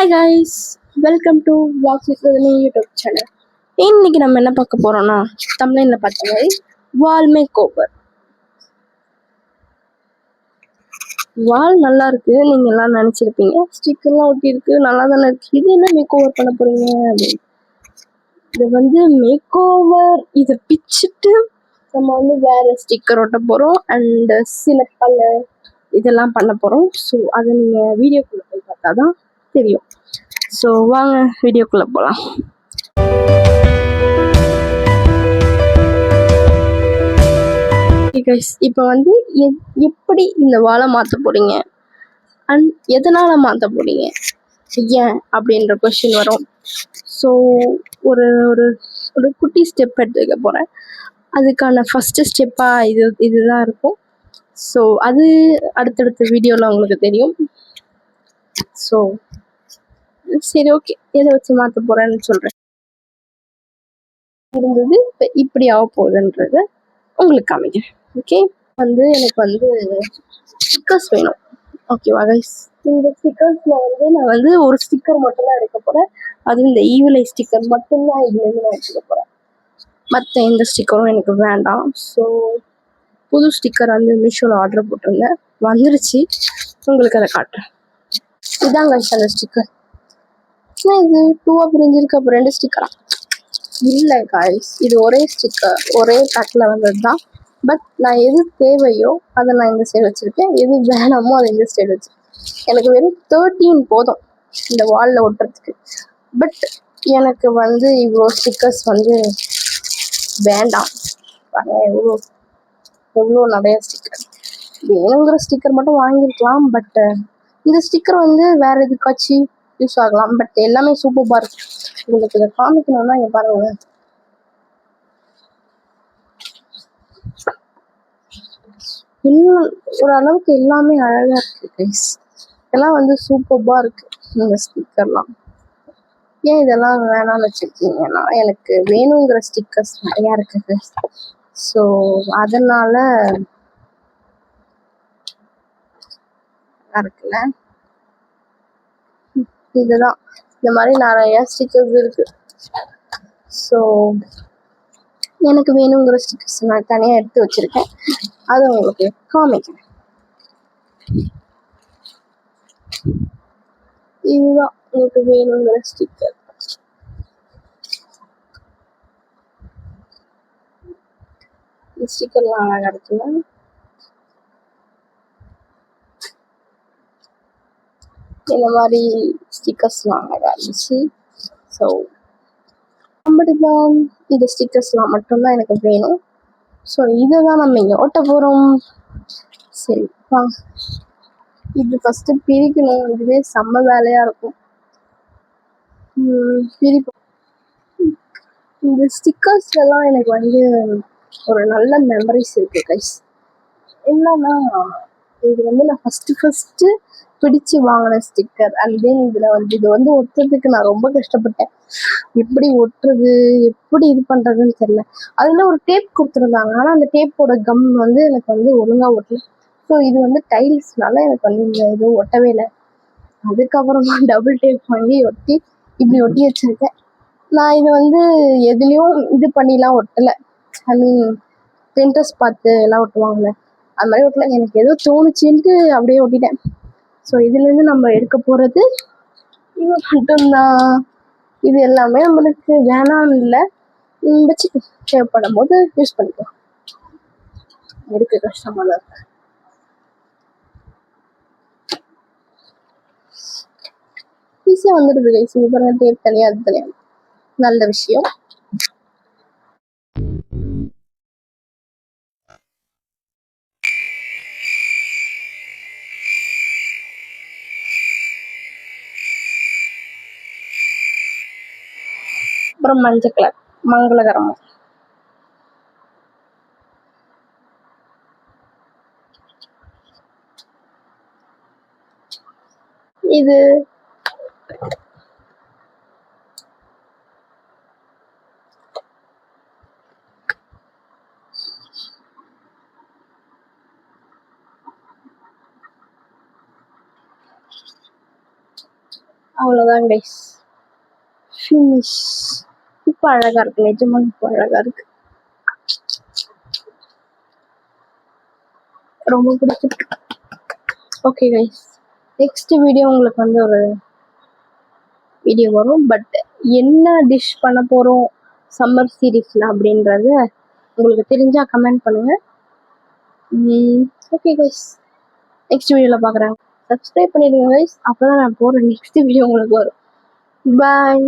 Hi guys, welcome to walks with Rajini YouTube channel. இன்னைக்கு நம்ம என்ன பார்க்க போறோம்னா, தமிழ்ல பார்த்த மாதிரி வால் மேக் ஓவர். வால் நல்லா இருக்கு, நீங்க எல்லாம் நினைச்சிருப்பீங்க. ஸ்டிக்கர்லாம் ஒட்டி இருக்கு, நல்லா தானே இருக்கு. இது என்ன மேக் ஓவர் பண்ண போறீங்க அப்படின்னு. இது வந்து மேக் ஓவர், இதை பிச்சுட்டு நம்ம வேற ஸ்டிக்கர் ஒட்ட போறோம் அண்ட் சில பல இதெல்லாம் பண்ண போறோம். ஸோ அதை நீங்க வீடியோக்குள்ள போய் பார்த்தாதான் தெரியும். ஸோ வாங்க வீடியோக்குள்ளே போகலாம். இப்போ எப்படி இந்த வாழை மாற்ற போகிறீங்க அண்ட் எதனால் மாற்ற போகிறீங்க, ஏன் அப்படின்ற கொஸ்டின் வரும். ஸோ ஒரு ஒரு ஒரு குட்டி ஸ்டெப் எடுத்துக்க போகிறேன். அதுக்கான ஃபஸ்ட்டு ஸ்டெப்பாக இதுதான் இருக்கும். ஸோ அது அடுத்தடுத்த வீடியோவில் உங்களுக்கு தெரியும். ஸோ சரி, ஓகே, எதை வச்சு மாற்ற போகிறேன்னு சொல்கிறேன். இருந்தது இப்போ இப்படி ஆக போகுதுன்றத உங்களுக்கு காமிக்கிறேன். ஓகே, எனக்கு ஸ்டிக்கர்ஸ் வேணும். ஓகேவா கைஸ், இந்த ஸ்டிக்கர்ஸில் நான் ஒரு ஸ்டிக்கர் மட்டும்தான் எடுக்க போகிறேன். அது இந்த ஈவிலை ஸ்டிக்கர் மட்டும்தான் இதுலேருந்து நான் எடுத்துக்க போகிறேன். மற்ற எந்த ஸ்டிக்கரும் எனக்கு வேண்டாம். ஸோ புது ஸ்டிக்கர் மீஷோவில் ஆர்டர் போட்டிருந்தேன், வந்துருச்சு. உங்களுக்கு அதை காட்டுறேன். இதான் கைஸ் அந்த ஸ்டிக்கர். இது 2 பிரிஞ்சிருக்கு. அப்போ 2 ஸ்டிக்கரா? இல்லை காய்ஸ், இது ஒரே ஸ்டிக்கர், ஒரே பேக்கில் வந்தது தான். பட் நான் எது தேவையோ அதை நான் இந்த சைடு வச்சுருக்கேன், எது வேணாமோ அதை இந்த சைடு வச்சுருக்கேன். எனக்கு வெறும் 13 போதும் இந்த வாலில் ஒட்டுறதுக்கு. பட் எனக்கு இவ்வளோ ஸ்டிக்கர்ஸ் வேண்டாம். எவ்வளோ எவ்வளோ நிறைய ஸ்டிக்கர் வேணுங்கிற ஸ்டிக்கர் மட்டும் வாங்கியிருக்கலாம். பட் இந்த ஸ்டிக்கர் வேற எதுக்காச்சும் யூஸ் ஆகலாம். பட் எல்லாமே சூப்பராக இருக்கு. உங்களுக்கு இதை காமிக்கணும்னா இங்கே பாருங்க, இன்னும் ஓரளவுக்கு எல்லாமே அழகா இருக்கு கைஸ். எல்லாம் சூப்பராக இருக்கு இந்த ஸ்டிக்கர்லாம். ஏன் இதெல்லாம் வேணாம்னு வச்சிருக்கீங்கன்னா, எனக்கு வேணுங்கிற ஸ்டிக்கர்ஸ் நிறையா இருக்குது. ஸோ அதனால இருக்குல்ல, இதுதான் இந்த மாதிரி நிறைய ஸ்டிக்கர்ஸ் இருக்கு. ஸோ எனக்கு வேணுங்கிற ஸ்டிக்கர்ஸ் நான் தனியாக எடுத்து வச்சிருக்கேன், அதை உங்களுக்கு காமிக்கிறேன். இதுதான் எனக்கு வேணுங்கிற ஸ்டிக்கர். இந்த ஸ்டிக்கர்லாம் அழகா இருக்குல்ல. இந்த மாதிரி ஸ்டிக்கர்ஸ்லாம் அழகா இருந்துச்சு. ஸோ அப்படிதான் இந்த ஸ்டிக்கர்ஸ்லாம் மட்டும்தான் எனக்கு வேணும். ஸோ இதை தான் நம்ம இங்கே ஓட்ட போகிறோம். சரி வாங்க, இது ஃபஸ்ட்டு பிரிக்கணும். இதுவே செம்ம வேலையாக இருக்கும். பிரிப்போம். இந்த ஸ்டிக்கர்ஸ்லாம் எனக்கு ஒரு நல்ல மெமரிஸ் இருக்குது கைஸ். என்னன்னா, இது நான் ஃபஸ்ட்டு பிடிச்சு வாங்கின ஸ்டிக்கர். அண்ட் தென் இதில் இது ஒட்டுறதுக்கு நான் ரொம்ப கஷ்டப்பட்டேன். எப்படி ஒட்டுறது, எப்படி இது பண்ணுறதுன்னு தெரியல. அதில் ஒரு டேப் கொடுத்துருந்தாங்க, ஆனால் அந்த டேப்போட கம் எனக்கு ஒழுங்காக ஒட்டல. ஸோ இது டைல்ஸ்னால எனக்கு இந்த இது ஒட்டவே இல்லை. அதுக்கப்புறமா டபுள் டேப் வாங்கி இப்படி ஒட்டி வச்சுருக்கேன். நான் இது எதுலேயும் இது பண்ணிலாம் ஒட்டலை. ஐ மீன் பிரிண்டர்ஸ் பார்த்து எல்லாம் ஒட்டுவாங்கல்ல, அது மாதிரி ஒட்டலை. எனக்கு ஏதோ தோணுச்சுன்ட்டு அப்படியே ஒட்டிட்டேன். ஸோ இதுலேருந்து நம்ம எடுக்க போகிறது இது மட்டும்தான். இது எல்லாமே நம்மளுக்கு வேணாம்னு இல்லை, வச்சு தேவைப்படும் போது யூஸ் பண்ணிக்கலாம். எடுக்க கஷ்டமாக இருக்கு. ஈஸியாக வந்துடுது கைஸ். இது பாருங்க, டேப் தனியாக அது தனியாக. நல்ல விஷயம். அப்புறம் மஞ்சள் கலர் மங்களகரமா. இது அவ்வளோதான் கைஸ், ஃபினிஷ். இப்போ அழகா இருக்கு, நிஜமா இப்போ அழகா இருக்கு, ரொம்ப பிடிச்சிருக்கு. ஓகே கைஸ், நெக்ஸ்ட் வீடியோ உங்களுக்கு வந்து ஒரு வீடியோ வரும். பட் என்ன டிஷ் பண்ண போகிறோம் சம்மர் சீரீஸில் அப்படின்றத உங்களுக்கு தெரிஞ்சால் கமெண்ட் பண்ணுங்கள். ஓகே கைஸ், நெக்ஸ்ட் வீடியோவில் பார்க்குறேன். சப்ஸ்கிரைப் பண்ணிடுங்க கைஸ், அப்போ தான் நான் போகிற நெக்ஸ்ட் வீடியோ உங்களுக்கு வரும். பாய்.